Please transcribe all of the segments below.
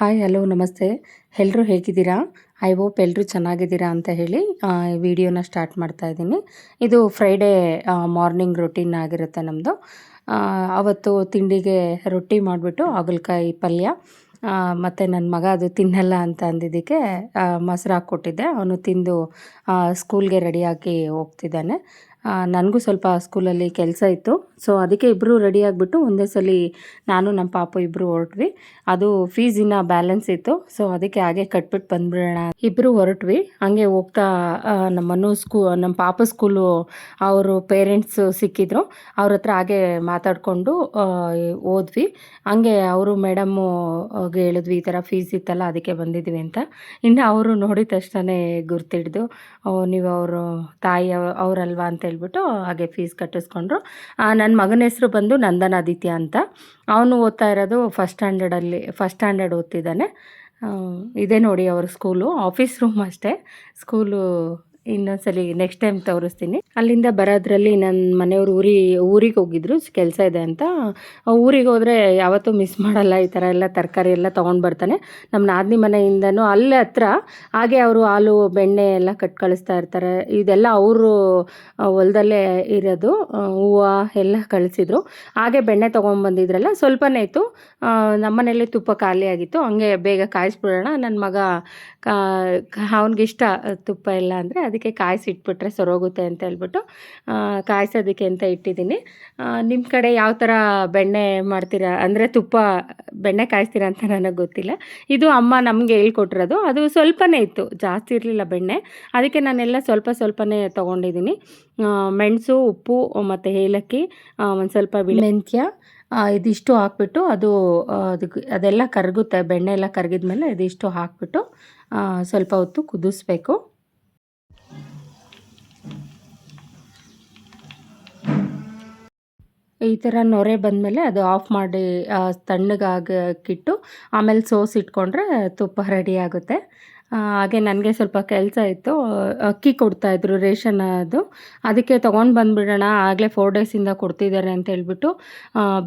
Hi hello ನಮಸ್ತೆ. ಎಲ್ಲರೂ ಹೇಗಿದ್ದೀರಾ? ಐ ಹೋಪ್ ಎಲ್ಲರೂ ಚೆನ್ನಾಗಿದ್ದೀರಾ ಅಂತ ಹೇಳಿ ವಿಡಿಯೋನ ಸ್ಟಾರ್ಟ್ ಮಾಡ್ತಾ ಇದ್ದೀನಿ. ಇದು ಫ್ರೈಡೇ ಮಾರ್ನಿಂಗ್ ರೊಟೀನ್ ಆಗಿರುತ್ತೆ ನಮ್ಮದು. ಅವತ್ತು ತಿಂಡಿಗೆ ರೊಟ್ಟಿ ಮಾಡಿಬಿಟ್ಟು ಹಾಗಲಕಾಯಿ ಪಲ್ಯ, ಮತ್ತು ನನ್ನ ಮಗ ಅದು ತಿನ್ನಲ್ಲ ಅಂತ ಅಂದಿದ್ದಕ್ಕೆ ಮೊಸರು ಹಾಕ್ಕೊಟ್ಟಿದ್ದೆ. ಅವನು ತಿಂದು ಸ್ಕೂಲ್ಗೆ ರೆಡಿಯಾಗಿ ಹೋಗ್ತಿದ್ದಾನೆ. ನನಗೂ ಸ್ವಲ್ಪ ಸ್ಕೂಲಲ್ಲಿ ಕೆಲಸ ಇತ್ತು, ಸೊ ಅದಕ್ಕೆ ಇಬ್ಬರು ರೆಡಿ ಆಗಿಬಿಟ್ಟು ಒಂದೇ ಸಲ ನಾನು ನಮ್ಮ ಪಾಪು ಇಬ್ಬರು ಹೊರಟ್ವಿ. ಅದು ಫೀಸ್ ಇನ್ನೂ ಬ್ಯಾಲೆನ್ಸ್ ಇತ್ತು, ಸೊ ಅದಕ್ಕೆ ಹಾಗೆ ಕಟ್ಬಿಟ್ಟು ಬಂದ್ಬಿಡೋಣ ಇಬ್ಬರು ಹೊರಟ್ವಿ. ಹಂಗೆ ಹೋಗ್ತಾ ನಮ್ಮ ಪಾಪ ಸ್ಕೂಲು ಅವರು ಪೇರೆಂಟ್ಸು ಸಿಕ್ಕಿದ್ರು. ಅವ್ರ ಹತ್ರ ಹಾಗೆ ಮಾತಾಡಿಕೊಂಡು ಹೋದ್ವಿ. ಹಂಗೆ ಅವರು ಮೇಡಮ್ಮು ಹೇಳಿದ್ವಿ, ಈ ಥರ ಫೀಸ್ ಇತ್ತಲ್ಲ ಅದಕ್ಕೆ ಬಂದಿದ್ವಿ ಅಂತ. ಇನ್ನು ಅವರು ನೋಡಿದ ತಕ್ಷಣ ಗುರ್ತಿಡ್ದು, ನೀವು ಅವರು ತಾಯಿ ಅವರಲ್ವಾ ಅಂತ ಹೇಳ್ಬಿಟ್ಟು ಹಾಗೆ ಫೀಸ್ ಕಟ್ಟಿಸ್ಕೊಂಡ್ರು. ನನ್ನ ಮಗನ ಹೆಸರು ಬಂದು ನಂದನಾದಿತ್ಯ ಅಂತ. ಅವನು ಓದ್ತಾ ಇರೋದು ಫಸ್ಟ್ ಸ್ಟ್ಯಾಂಡರ್ಡ್ ಓದ್ತಿದ್ದಾನೆ. ಇದೇ ನೋಡಿ ಅವ್ರ ಸ್ಕೂಲು, ಆಫೀಸ್ ರೂಮ್ ಅಷ್ಟೇ. ಸ್ಕೂಲು ಇನ್ನೊಂದ್ಸಲಿ ನೆಕ್ಸ್ಟ್ ಟೈಮ್ ತೋರಿಸ್ತೀನಿ. ಅಲ್ಲಿಂದ ಬರೋದ್ರಲ್ಲಿ ನನ್ನ ಮನೆಯವರು ಊರಿಗೆ ಹೋಗಿದ್ರು, ಕೆಲಸ ಇದೆ ಅಂತ. ಊರಿಗೆ ಹೋದರೆ ಯಾವತ್ತೂ ಮಿಸ್ ಮಾಡಲ್ಲ, ಈ ಥರ ಎಲ್ಲ ತರಕಾರಿ ಎಲ್ಲ ತೊಗೊಂಡು ಬರ್ತಾನೆ. ನಮ್ಮ ನಾದಿನಿ ಮನೆಯಿಂದನೂ ಅಲ್ಲೇ ಹತ್ರ. ಹಾಗೆ ಅವರು ಹಾಲು ಬೆಣ್ಣೆ ಎಲ್ಲ ಕಟ್ ಕಳಿಸ್ತಾ ಇರ್ತಾರೆ. ಇದೆಲ್ಲ ಅವರು ಹೊಲದಲ್ಲೇ ಇರೋದು. ಹೂವು ಎಲ್ಲ ಕಳಿಸಿದ್ರು. ಹಾಗೆ ಬೆಣ್ಣೆ ತೊಗೊಂಬಂದಿದ್ರಲ್ಲ, ಸ್ವಲ್ಪನೇ ಇತ್ತು. ನಮ್ಮನೇಲಿ ತುಪ್ಪ ಖಾಲಿ ಆಗಿತ್ತು. ಹಂಗೆ ಬೇಗ ಕಾಯಿಸ್ಬಿಡೋಣ, ನನ್ನ ಮಗ ಅವನಿಗಿಷ್ಟ ತುಪ್ಪ ಎಲ್ಲ ಅಂದರೆ, ಅದಕ್ಕೆ ಕಾಯಿಸಿಟ್ಬಿಟ್ರೆ ಸರೋಗುತ್ತೆ ಅಂತ ಹೇಳ್ಬಿಟ್ಟು ಕಾಯಿಸೋದಕ್ಕೆ ಅಂತ ಇಟ್ಟಿದ್ದೀನಿ. ನಿಮ್ಮ ಕಡೆ ಯಾವ ಥರ ಬೆಣ್ಣೆ ಮಾಡ್ತೀರಾ ಅಂದರೆ ಬೆಣ್ಣೆ ಕಾಯಿಸ್ತೀರಾ ಅಂತ ನನಗೆ ಗೊತ್ತಿಲ್ಲ. ಇದು ಅಮ್ಮ ನಮಗೆ ಹೇಳ್ಕೊಟ್ಟಿರೋದು. ಅದು ಸ್ವಲ್ಪನೇ ಇತ್ತು, ಜಾಸ್ತಿ ಇರಲಿಲ್ಲ ಬೆಣ್ಣೆ. ಅದಕ್ಕೆ ನಾನೆಲ್ಲ ಸ್ವಲ್ಪನೇ ತೊಗೊಂಡಿದ್ದೀನಿ. ಮೆಣಸು, ಉಪ್ಪು ಮತ್ತು ಏಲಕ್ಕಿ, ಒಂದು ಸ್ವಲ್ಪ ಮೆಂತ್ಯ, ಇದಿಷ್ಟು ಹಾಕ್ಬಿಟ್ಟು ಅದೆಲ್ಲ ಕರಗುತ್ತೆ. ಬೆಣ್ಣೆ ಎಲ್ಲ ಕರಗಿದ್ಮೇಲೆ ಇದಿಷ್ಟು ಹಾಕ್ಬಿಟ್ಟು ಸ್ವಲ್ಪ ಹೊತ್ತು ಕುದಿಸ್ಬೇಕು. ಈ ಥರ ನೊರೆ ಬಂದಮೇಲೆ ಅದು ಆಫ್ ಮಾಡಿ ತಣ್ಣಗಾಕಿಟ್ಟು ಆಮೇಲೆ ಸೋಸಿಟ್ಕೊಂಡ್ರೆ ತುಪ್ಪ ರೆಡಿ ಆಗುತ್ತೆ. ಹಾಗೆ ನನಗೆ ಸ್ವಲ್ಪ ಕೆಲಸ ಇತ್ತು. ಅಕ್ಕಿ ಕೊಡ್ತಾಯಿದ್ರು, ರೇಷನ್ ಅದು. ಅದಕ್ಕೆ ತೊಗೊಂಡು ಬಂದುಬಿಡೋಣ, ಆಗಲೇ 4 ಡೇಸಿಂದ ಕೊಡ್ತಿದ್ದಾರೆ ಅಂತ ಹೇಳ್ಬಿಟ್ಟು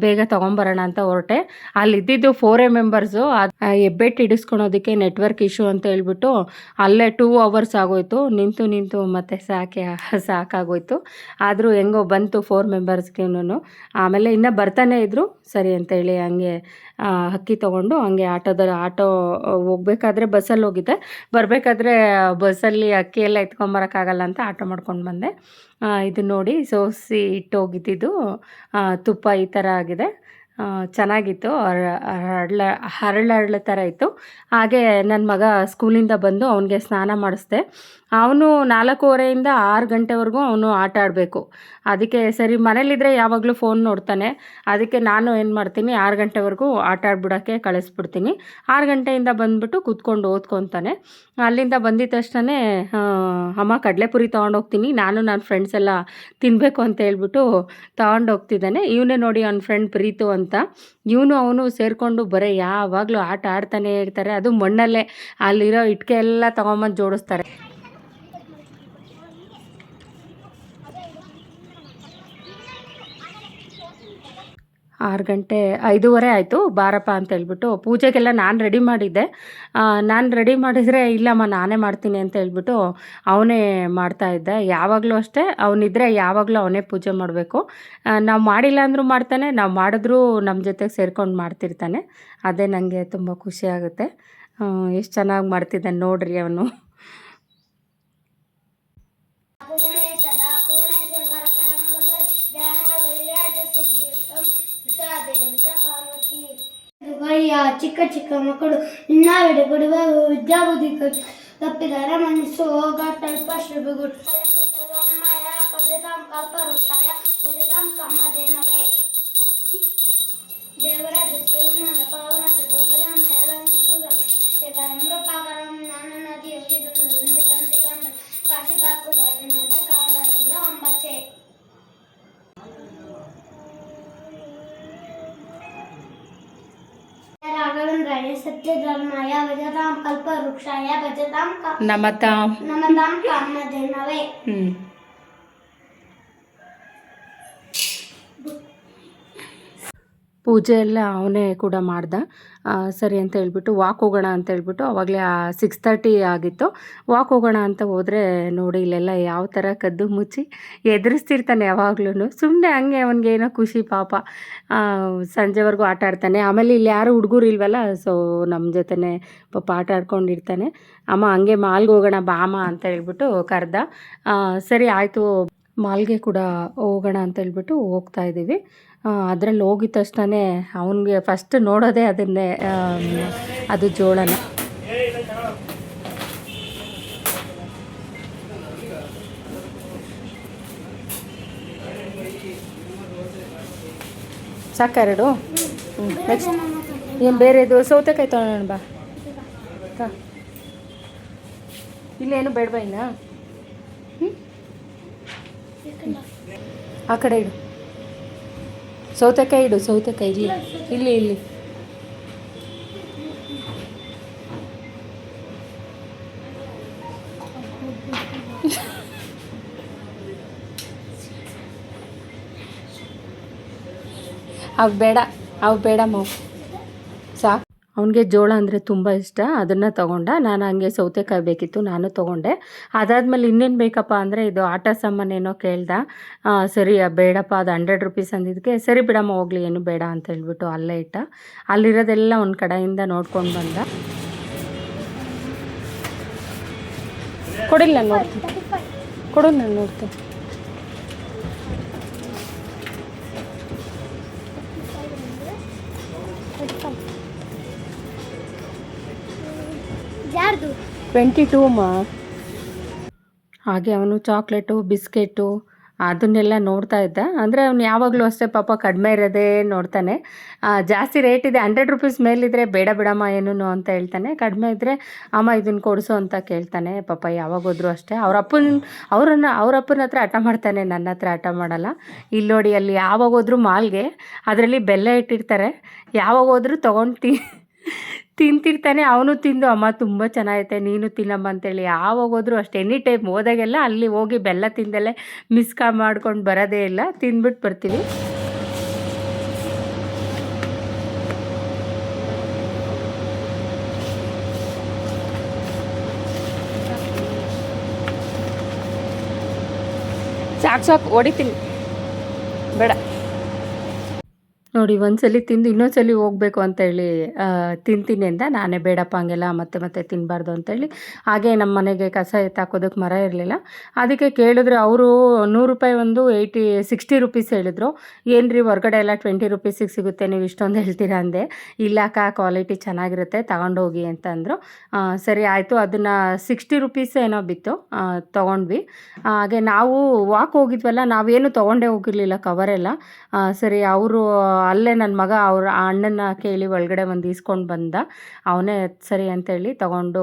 ಬೇಗ ತೊಗೊಂಬರೋಣ ಅಂತ ಹೊರಟೆ. ಅಲ್ಲಿದ್ದಿದ್ದು 4 ಮೆಂಬರ್ಸು. ಹೆಬ್ಬೆಟ್ಟು ಹಿಡಿಸ್ಕೊಳೋದಕ್ಕೆ ನೆಟ್ವರ್ಕ್ ಇಶ್ಯೂ ಅಂತ ಹೇಳ್ಬಿಟ್ಟು ಅಲ್ಲೇ 2 ಅವರ್ಸ್ ಆಗೋಯ್ತು. ನಿಂತು ಮತ್ತೆ ಸಾಕಾಗೋಯ್ತು. ಆದರೂ ಹೆಂಗೋ ಬಂತು 4 ಮೆಂಬರ್ಸ್ಗೂ. ಆಮೇಲೆ ಇನ್ನೂ ಬರ್ತಾನೆ ಇದ್ದರು, ಸರಿ ಅಂತೇಳಿ ಹಂಗೆ ಅಕ್ಕಿ ತೊಗೊಂಡು ಹಂಗೆ ಆಟೋ ಹೋಗ್ಬೇಕಾದ್ರೆ ಬಸ್ಸಲ್ಲಿ ಹೋಗಿದ್ದೆ. ಬರಬೇಕಾದ್ರೆ ಬಸ್ಸಲ್ಲಿ ಅಕ್ಕಿ ಎಲ್ಲ ಎತ್ಕೊಂಬರೋಕ್ಕಾಗಲ್ಲ ಅಂತ ಆಟೋ ಮಾಡ್ಕೊಂಡು ಬಂದೆ. ಇದು ನೋಡಿ, ಸೋಸಿ ಇಟ್ಟೋಗಿದ್ದಿದ್ದು ತುಪ್ಪ ಈ ಥರ ಆಗಿದೆ. ಚೆನ್ನಾಗಿತ್ತು. ಹರಳು ಥರ ಇತ್ತು. ಹಾಗೆ ನನ್ನ ಮಗ ಸ್ಕೂಲಿಂದ ಬಂದು ಅವನಿಗೆ ಸ್ನಾನ ಮಾಡಿಸ್ದೆ. ಅವನು 4:15 6 ಗಂಟೆವರೆಗೂ ಅವನು ಆಟ ಆಡಬೇಕು. ಅದಕ್ಕೆ ಸರಿ, ಮನೇಲಿದ್ದರೆ ಯಾವಾಗಲೂ ಫೋನ್ ನೋಡ್ತಾನೆ. ಅದಕ್ಕೆ ನಾನು ಏನು ಮಾಡ್ತೀನಿ, 6 ಗಂಟೆವರೆಗೂ ಆಟ ಆಡ್ಬಿಡೋಕ್ಕೆ ಕಳಿಸ್ಬಿಡ್ತೀನಿ. 6 ಗಂಟೆಯಿಂದ ಬಂದುಬಿಟ್ಟು ಕೂತ್ಕೊಂಡು ಓದ್ಕೊತಾನೆ. ಅಲ್ಲಿಂದ ಬಂದಿದ ತಕ್ಷಣ ಅಮ್ಮ ಕಡಲೆಪುರಿ ತೊಗೊಂಡೋಗ್ತೀನಿ, ನಾನು ನನ್ನ ಫ್ರೆಂಡ್ಸ್ ಎಲ್ಲ ತಿನ್ನಬೇಕು ಅಂತ ಹೇಳ್ಬಿಟ್ಟು ತೊಗೊಂಡೋಗ್ತಿದ್ದಾನೆ. ಇವನೇ ನೋಡಿ ಅವನ ಫ್ರೆಂಡ್ ಪ್ರೀತು ಅಂತ. ಅವನು ಸೇರಿಕೊಂಡು ಬರೀ ಯಾವಾಗಲೂ ಆಟ ಆಡ್ತಾನೆ ಇರ್ತಾರೆ. ಅದು ಮಣ್ಣಲ್ಲೇ ಅಲ್ಲಿರೋ ಇಟ್ಟಿಗೆ ಎಲ್ಲ ತೊಗೊಂಬಂದು ಜೋಡಿಸ್ತಾರೆ. ಆರು ಗಂಟೆ 5:15 ಆಯಿತು. ಬಾರಪ್ಪ ಅಂತ ಹೇಳ್ಬಿಟ್ಟು ಪೂಜೆಗೆಲ್ಲ ನಾನು ರೆಡಿ ಮಾಡಿದ್ದೆ. ನಾನು ರೆಡಿ ಮಾಡಿದರೆ, ಇಲ್ಲಮ್ಮ ನಾನೇ ಮಾಡ್ತೀನಿ ಅಂತ ಹೇಳ್ಬಿಟ್ಟು ಅವನೇ ಮಾಡ್ತಾಯಿದ್ದ. ಯಾವಾಗಲೂ ಅಷ್ಟೇ, ಅವನಿದ್ರೆ ಯಾವಾಗಲೂ ಅವನೇ ಪೂಜೆ ಮಾಡಬೇಕು. ನಾವು ಮಾಡಿಲ್ಲ ಅಂದರೂ ಮಾಡ್ತಾನೆ, ನಾವು ಮಾಡಿದ್ರೂ ನಮ್ಮ ಜೊತೆಗೆ ಸೇರ್ಕೊಂಡು ಮಾಡ್ತಿರ್ತಾನೆ. ಅದೇ ನನಗೆ ತುಂಬ ಖುಷಿಯಾಗುತ್ತೆ. ಎಷ್ಟು ಚೆನ್ನಾಗಿ ಮಾಡ್ತಿದ್ದಾನೆ ನೋಡ್ರಿ ಅವನು. ಚಿಕ್ಕ ಚಿಕ್ಕ ಮಕ್ಕಳು ಇನ್ನಾವಿಡೆ ಕೊಡುವ ವಿದ್ಯಾಬುದ್ಧಿ ತಪ್ಪಿದರೆ ಮನಸ್ಸು ಹೋಗಾಟ ಶ್ರಭೆಗಳು ಕಲ್ಪವೃತ್ತಾಯ ಪದತಾಂ ಕಮ್ಮದೇನವೇ ದೇವರಾಜ ಸೇವನ ಪಾವನದ ಅಮೃಪಾಕರಂ ಜ್ಞಾನ ನದಿ ಯೋಗಿದಂತೆ ಕಾಶಿ ಕಾಕುದಾರಿ ನನ್ನ ಕಾಲದಿಂದ ಅಂಬಚ್ಚೆ. ರಾಘವೇಂದ್ರಾಯ ಸತ್ಯಧರ್ಮಾಯ ಭಜತಾಂ ಕಲ್ಪವೃಕ್ಷಾಯ ಭಜತಾಂ ನಮತಾಂ ಕಾಮಧೇನವೇ. ಪೂಜೆ ಎಲ್ಲ ಅವನೇ ಕೂಡ ಮಾಡ್ದ. ಸರಿ ಅಂತ ಹೇಳ್ಬಿಟ್ಟು ವಾಕ್ ಹೋಗೋಣ ಅಂತ ಹೇಳ್ಬಿಟ್ಟು ಅವಾಗಲೇ 6:30 ಆಗಿತ್ತು. ವಾಕ್ ಹೋಗೋಣ ಅಂತ ಹೋದರೆ ನೋಡಿ ಇಲ್ಲೆಲ್ಲ ಯಾವ ಥರ ಕದ್ದು ಮುಚ್ಚಿ ಎದುರಿಸ್ತಿರ್ತಾನೆ ಯಾವಾಗ್ಲೂ. ಸುಮ್ಮನೆ ಹಂಗೆ ಅವನಿಗೇನೋ ಖುಷಿ ಪಾಪ. ಸಂಜೆವರೆಗೂ ಆಟ ಆಡ್ತಾನೆ. ಆಮೇಲೆ ಇಲ್ಲಿ ಯಾರು ಹುಡುಗರು ಇಲ್ವಲ್ಲ, ಸೊ ನಮ್ಮ ಜೊತೆನೇ ಪಾಪ ಆಟ ಆಡ್ಕೊಂಡಿರ್ತಾನೆ. ಅಮ್ಮ ಹಂಗೆ ಮಾಲ್ಗೆ ಹೋಗೋಣ ಬಾಮ ಅಂತ ಹೇಳ್ಬಿಟ್ಟು ಕರೆದ. ಸರಿ ಆಯಿತು ಮಾಲ್ಗೆ ಕೂಡ ಹೋಗೋಣ ಅಂತ ಹೇಳ್ಬಿಟ್ಟು ಹೋಗ್ತಾ ಇದ್ದೀವಿ. ಅದರಲ್ಲಿ ಹೋಗಿದ ತಕ್ಷಣ ಅವನಿಗೆ ಫಸ್ಟ್ ನೋಡೋದೇ ಅದನ್ನೇ, ಅದು ಜೋಳನ. ಸಾಕೆರಡು. ನೆಕ್ಸ್ಟ್ ಏನು ಬೇರೆದು ಸೌತೆಕಾಯಿ ತೊಗೊಳ್ಳೋಣ ಬಾ. ಇಲ್ಲೇನು ಬೇಡವಾ ಇನ್ನ? ಆ ಕಡೆ ಇಡು ಸೌತೆಕಾಯಿ, ಇಡು ಸೌತೆಕಾಯಿ ಇಲ್ಲಿ ಇಲ್ಲಿ ಇಲ್ಲಿ. ಅವು ಬೇಡ ಮಾವು ಸಾಕು. ಅವನಿಗೆ ಜೋಳ ಅಂದರೆ ತುಂಬ ಇಷ್ಟ, ಅದನ್ನು ತೊಗೊಂಡ. ನಾನು ಹಂಗೆ ಸೌತೆಕಾಯಿ ಬೇಕಿತ್ತು, ನಾನು ತೊಗೊಂಡೆ. ಅದಾದಮೇಲೆ ಇನ್ನೇನು ಬೇಕಪ್ಪ ಅಂದರೆ ಇದು ಆಟ ಸಾಮಾನೇನೋ ಕೇಳ್ದ. ಸರಿ ಬೇಡಪ್ಪ, ಅದು 100 ರೂಪೀಸ್ ಅಂದಿದ್ದಕ್ಕೆ ಸರಿ ಬಿಡಮ್ಮ ಹೋಗಲಿ ಏನು ಬೇಡ ಅಂತ ಹೇಳ್ಬಿಟ್ಟು ಅಲ್ಲೇ ಇಟ್ಟ. ಅಲ್ಲಿರೋದೆಲ್ಲ ಒಂದು ಕಡೆಯಿಂದ ನೋಡ್ಕೊಂಡು ಬಂದ. ಕೊಡಿಲ್ಲ ನಾನು ನೋಡ್ತೀನಿ, ಕೊಡು ನಾನು ನೋಡ್ತೀನಿ. ಯಾರ್ದು? 22 ಮಾ. ಹಾಗೆ ಅವನು ಚಾಕ್ಲೇಟು ಬಿಸ್ಕೆಟು ಅದನ್ನೆಲ್ಲ ನೋಡ್ತಾ ಇದ್ದ. ಅಂದರೆ ಅವನು ಯಾವಾಗಲೂ ಅಷ್ಟೇ ಪಾಪ ಕಡಿಮೆ ಇರೋದೇ ನೋಡ್ತಾನೆ. ಜಾಸ್ತಿ ರೇಟ್ ಇದೆ 100 ರೂಪೀಸ್ ಮೇಲಿದ್ರೆ ಬೇಡ ಬಿಡಮ್ಮ ಏನೂ ಅಂತ ಹೇಳ್ತಾನೆ. ಕಡಿಮೆ ಇದ್ದರೆ ಅಮ್ಮ ಇದನ್ನು ಕೊಡಿಸು ಅಂತ ಕೇಳ್ತಾನೆ. ಪಾಪ ಯಾವಾಗ ಹೋದ್ರು ಅಷ್ಟೇ ಅವ್ರ ಅಪ್ಪನ ಹತ್ರ ಹಠ ಮಾಡ್ತಾನೆ, ನನ್ನ ಹತ್ರ ಹಠ ಮಾಡಲ್ಲ. ಇಲ್ಲಿ ನೋಡಿ ಅಲ್ಲಿ ಯಾವಾಗ ಹೋದ್ರು ಮಾಲ್ಗೆ ಅದರಲ್ಲಿ ಬೆಲ್ಲ ಇಟ್ಟಿರ್ತಾರೆ, ಯಾವಾಗ ಹೋದ್ರು ತೊಗೊಂಡು ತಿಂತಿರ್ತಾನೆ. ಅವನು ತಿಂದು ಅಮ್ಮ ತುಂಬ ಚೆನ್ನಾಗೈತೆ ನೀನು ತಿನ್ನಮ್ಮ ಅಂತೇಳಿ ಯಾವಾಗ ಹೋದ್ರು ಅಷ್ಟೇ. ಎನಿ ಟೈಮ್ ಹೋದಾಗೆಲ್ಲ ಅಲ್ಲಿ ಹೋಗಿ ಬೆಲ್ಲ ತಿಂದಲ್ಲೇ ಮಾಡ್ಕೊಂಡು ಬರೋದೇ ಇಲ್ಲ, ತಿಂದ್ಬಿಟ್ಟು ಬರ್ತೀವಿ. ಸಾಕು ಹೊಡಿತೀನಿ, ಬೇಡ. ನೋಡಿ ಒಂದ್ಸಲಿ ತಿಂದು ಇನ್ನೊಂದ್ಸಲಿ ಹೋಗಬೇಕು ಅಂತೇಳಿ ತಿಂತೀನಿ ಅಂತ. ನಾನೇ ಬೇಡಪ್ಪ ಹಂಗೆಲ್ಲ ಮತ್ತೆ ತಿನ್ನಬಾರ್ದು ಅಂತೇಳಿ. ಹಾಗೆ ನಮ್ಮ ಮನೆಗೆ ಕಸ ಎತ್ತಾಕೋದಕ್ಕೆ ಮರ ಇರಲಿಲ್ಲ, ಅದಕ್ಕೆ ಕೇಳಿದ್ರೆ ಅವರು 100 ರೂಪಾಯಿ ಒಂದು 60 ರೂಪೀಸ್ ಹೇಳಿದ್ರು. ಏನು ರೀ ಹೊರಗಡೆ ಎಲ್ಲ 20 ರೂಪೀಸಿಗೆ ಸಿಗುತ್ತೆ, ನೀವು ಇಷ್ಟೊಂದು ಹೇಳ್ತೀರಾ ಅಂದೆ. ಇಲ್ಲಕ್ಕ ಕ್ವಾಲಿಟಿ ಚೆನ್ನಾಗಿರುತ್ತೆ ತಗೊಂಡೋಗಿ ಅಂತ ಅಂದರು. ಸರಿ ಆಯಿತು, ಅದನ್ನು 60 ರೂಪೀಸ್ ಏನೋ ಬಿತ್ತು, ತೊಗೊಂಡ್ವಿ. ಹಾಗೆ ನಾವು ವಾಕ್ ಹೋಗಿದ್ವಲ್ಲ, ನಾವೇನು ತೊಗೊಂಡೇ ಹೋಗಿರಲಿಲ್ಲ ಕವರೆಲ್ಲ. ಸರಿ ಅವರು ಅಲ್ಲೇ ನನ್ನ ಮಗ ಅವ್ರ ಅಣ್ಣನ ಕೇಳಿ ಒಳಗಡೆ ಒಂದು ಈಸ್ಕೊಂಡು ಬಂದ. ಅವನೇ ಸರಿ ಅಂತೇಳಿ ತೊಗೊಂಡು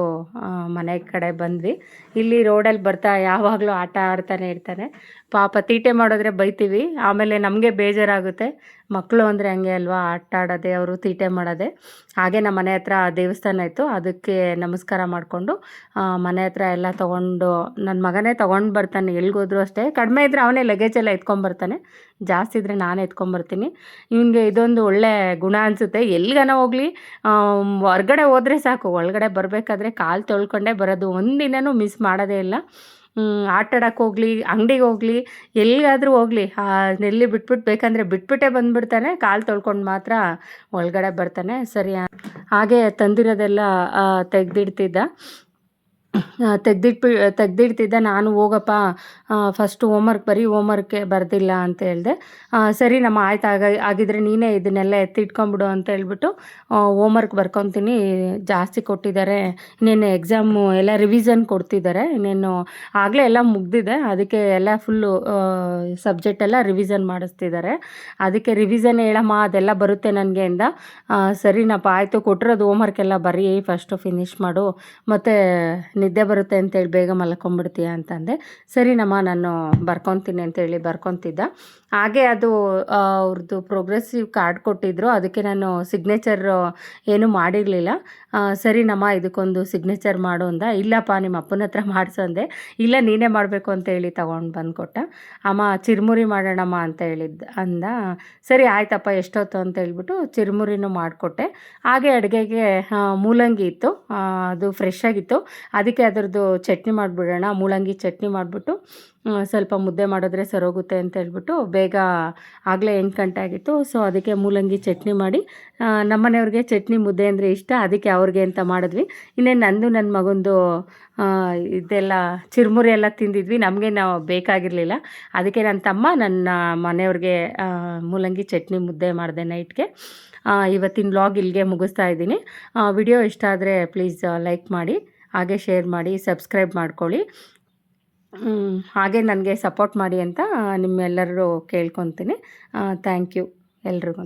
ಮನೆ ಕಡೆ ಬಂದ್ವಿ. ಇಲ್ಲಿ ರೋಡಲ್ಲಿ ಬರ್ತಾ ಯಾವಾಗಲೂ ಆಟ ಆಡ್ತಾನೆ ಇರ್ತಾನೆ. ಪಾಪ ತೀಟೆ ಮಾಡಿದ್ರೆ ಬೈತೀವಿ, ಆಮೇಲೆ ನಮಗೆ ಬೇಜಾರಾಗುತ್ತೆ. ಮಕ್ಕಳು ಅಂದರೆ ಹಂಗೆ ಅಲ್ವಾ, ಆಟ ಆಡೋದೆ, ಅವರು ತೀಟೆ ಮಾಡೋದೆ. ಹಾಗೆ ನಮ್ಮ ಮನೆ ಹತ್ರ ದೇವಸ್ಥಾನ ಇತ್ತು, ಅದಕ್ಕೆ ನಮಸ್ಕಾರ ಮಾಡಿಕೊಂಡು ಮನೆ ಹತ್ರ ಎಲ್ಲ ತೊಗೊಂಡು ನನ್ನ ಮಗನೇ ತೊಗೊಂಡು ಬರ್ತಾನೆ. ಎಲ್ಲಿಗೋದ್ರು ಅಷ್ಟೇ, ಕಡಿಮೆ ಇದ್ದರೆ ಅವನೇ ಲಗೇಜೆಲ್ಲ ಎತ್ಕೊಂಬರ್ತಾನೆ, ಜಾಸ್ತಿ ಇದ್ದರೆ ನಾನು ಎತ್ಕೊಂಬರ್ತೀನಿ. ಇವನಿಗೆ ಇದೊಂದು ಒಳ್ಳೆ ಗುಣ ಅನಿಸುತ್ತೆ. ಎಲ್ಲಿಗಾನ ಹೋಗಲಿ ಹೊರ್ಗಡೆ ಹೋದರೆ ಸಾಕು, ಒಳಗಡೆ ಬರಬೇಕಾದ್ರೆ ಕಾಲು ತೊಳ್ಕೊಂಡೇ ಬರೋದು, ಒಂದಿನನೂ ಮಿಸ್ ಮಾಡೋದೇ ಇಲ್ಲ. ಆಟಾಡಕ್ಕೆ ಹೋಗಲಿ, ಅಂಗಡಿಗೆ ಹೋಗಲಿ, ಎಲ್ಲಿಗಾದರೂ ಹೋಗಲಿ ನೆಲ್ಲಿ ಬಿಟ್ಬಿಟ್ಟು ಬೇಕಂದರೆ ಬಿಟ್ಬಿಟ್ಟೇ ಬಂದುಬಿಡ್ತಾನೆ, ಕಾಲು ತೊಳ್ಕೊಂಡು ಮಾತ್ರ ಒಳಗಡೆ ಬರ್ತಾನೆ. ಸರಿ ಹಾಗೆ ತಂದಿರೋದೆಲ್ಲ ತೆಗ್ದಿಡ್ತಿದ್ದ. ನಾನು ಹೋಗಪ್ಪ ಫಸ್ಟು ಹೋಮ್ವರ್ಕೆ ಬರ್ದಿಲ್ಲ ಅಂತ ಹೇಳಿದೆ. ಸರಿ ನಮ್ಮ ಆಯ್ತು, ಆಗಿದ್ರೆ ನೀನೇ ಇದನ್ನೆಲ್ಲ ಎತ್ತಿಟ್ಕೊಂಬಿಡು ಅಂತ ಹೇಳ್ಬಿಟ್ಟು ಹೋಮ್ವರ್ಕ್ ಬರ್ಕೊತೀನಿ. ಜಾಸ್ತಿ ಕೊಟ್ಟಿದ್ದಾರೆ, ಇನ್ನೇನು ಎಕ್ಸಾಮು ಎಲ್ಲ ರಿವಿಷನ್ ಕೊಡ್ತಿದ್ದಾರೆ. ಇನ್ನೇನು ಆಗಲೇ ಎಲ್ಲ ಮುಗ್ದಿದೆ, ಅದಕ್ಕೆ ಎಲ್ಲ ಫುಲ್ಲು ಸಬ್ಜೆಕ್ಟ್ ಎಲ್ಲ ರಿವಿಷನ್ ಮಾಡಿಸ್ತಿದ್ದಾರೆ. ಅದಕ್ಕೆ ರಿವಿಷನ್ ಹೇಳಮ್ಮ ಅದೆಲ್ಲ ಬರುತ್ತೆ ನನಗೆ ಅಂದ. ಸರಿನಪ್ಪ ಆಯಿತು, ಕೊಟ್ಟಿರೋದು ಹೋಮ್ವರ್ಕ್ ಎಲ್ಲ ಬರೀ ಫಸ್ಟು ಫಿನಿಷ್ ಮಾಡು, ಮತ್ತು ನಿದ್ದೆ ಬರುತ್ತೆ ಅಂತೇಳಿ ಬೇಗ ಮಲ್ಕೊಂಬಿಡ್ತೀಯ ಅಂತಂದೆ. ಸರಿನಮ್ಮ ನಾನು ಬರ್ಕೊತೀನಿ ಅಂತೇಳಿ ಬರ್ಕೊತಿದ್ದ. ಹಾಗೆ ಅದು ಅವ್ರದ್ದು ಪ್ರೋಗ್ರೆಸಿವ್ ಕಾರ್ಡ್ ಕೊಟ್ಟಿದ್ದರು, ಅದಕ್ಕೆ ನಾನು ಸಿಗ್ನೇಚರ್ ಏನೂ ಮಾಡಿರಲಿಲ್ಲ. ಸರಿನಮ್ಮ ಇದಕ್ಕೊಂದು ಸಿಗ್ನೇಚರ್ ಮಾಡು ಅಂದ. ಇಲ್ಲಪ್ಪ ನಿಮ್ಮ ಅಪ್ಪನ ಹತ್ರ ಮಾಡಿಸು ಅಂದೆ. ಇಲ್ಲ ನೀನೇ ಮಾಡಬೇಕು ಅಂತೇಳಿ ತೊಗೊಂಡು ಬಂದು ಕೊಟ್ಟ. ಅಮ್ಮ ಚಿರುಮುರಿ ಮಾಡೋಣಮ್ಮ ಅಂತ ಅಂದ. ಸರಿ ಆಯ್ತಪ್ಪ ಎಷ್ಟೊತ್ತು ಅಂತ ಹೇಳ್ಬಿಟ್ಟು ಚಿರುಮುರಿನೂ ಮಾಡಿಕೊಟ್ಟೆ. ಹಾಗೆ ಅಡುಗೆಗೆ ಮೂಲಂಗಿ ಇತ್ತು, ಅದು ಫ್ರೆಶ್ ಆಗಿತ್ತು, ಅದಕ್ಕೆ ಅದರದ್ದು ಚಟ್ನಿ ಮಾಡಿಬಿಡೋಣ, ಮೂಲಂಗಿ ಚಟ್ನಿ ಮಾಡಿಬಿಟ್ಟು ಸ್ವಲ್ಪ ಮುದ್ದೆ ಮಾಡಿದ್ರೆ ಸರೋಗುತ್ತೆ ಅಂತ ಹೇಳ್ಬಿಟ್ಟು ಬೇಗ ಆಗಲೇ 8 ಗಂಟೆ ಆಗಿತ್ತು. ಸೊ ಅದಕ್ಕೆ ಮೂಲಂಗಿ ಚಟ್ನಿ ಮಾಡಿ, ನಮ್ಮನೆಯವ್ರಿಗೆ ಚಟ್ನಿ ಮುದ್ದೆ ಅಂದರೆ ಇಷ್ಟ, ಅದಕ್ಕೆ ಅವ್ರಿಗೆ ಅಂತ ಮಾಡಿದ್ವಿ. ಇನ್ನೇನು ನಂದು ನನ್ನ ಮಗಂದು ಇದೆಲ್ಲ ಚಿರುಮುರಿ ಎಲ್ಲ ತಿಂದಿದ್ವಿ, ನಮಗೆ ನಾವು ಬೇಕಾಗಿರಲಿಲ್ಲ. ಅದಕ್ಕೆ ನನ್ನ ತಮ್ಮ ನನ್ನ ಮನೆಯವ್ರಿಗೆ ಮೂಲಂಗಿ ಚಟ್ನಿ ಮುದ್ದೆ ಮಾಡಿದೆ ನೈಟ್ಗೆ. ಇವತ್ತಿನ ವ್ಲಾಗ್ ಇಲ್ಲಿಗೆ ಮುಗಿಸ್ತಾ ಇದ್ದೀನಿ. ವಿಡಿಯೋ ಇಷ್ಟ ಆದರೆ ಪ್ಲೀಸ್ ಲೈಕ್ ಮಾಡಿ, ಹಾಗೆ ಶೇರ್ ಮಾಡಿ, ಸಬ್ಸ್ಕ್ರೈಬ್ ಮಾಡ್ಕೊಳ್ಳಿ. ಹಾಗೆ ನನಗೆ ಸಪೋರ್ಟ್ ಮಾಡಿ ಅಂತ ನಿಮ್ಮೆಲ್ಲರೂ ಕೇಳ್ಕೊತೀನಿ. ಥ್ಯಾಂಕ್ ಯು ಎಲ್ರಿಗೂ.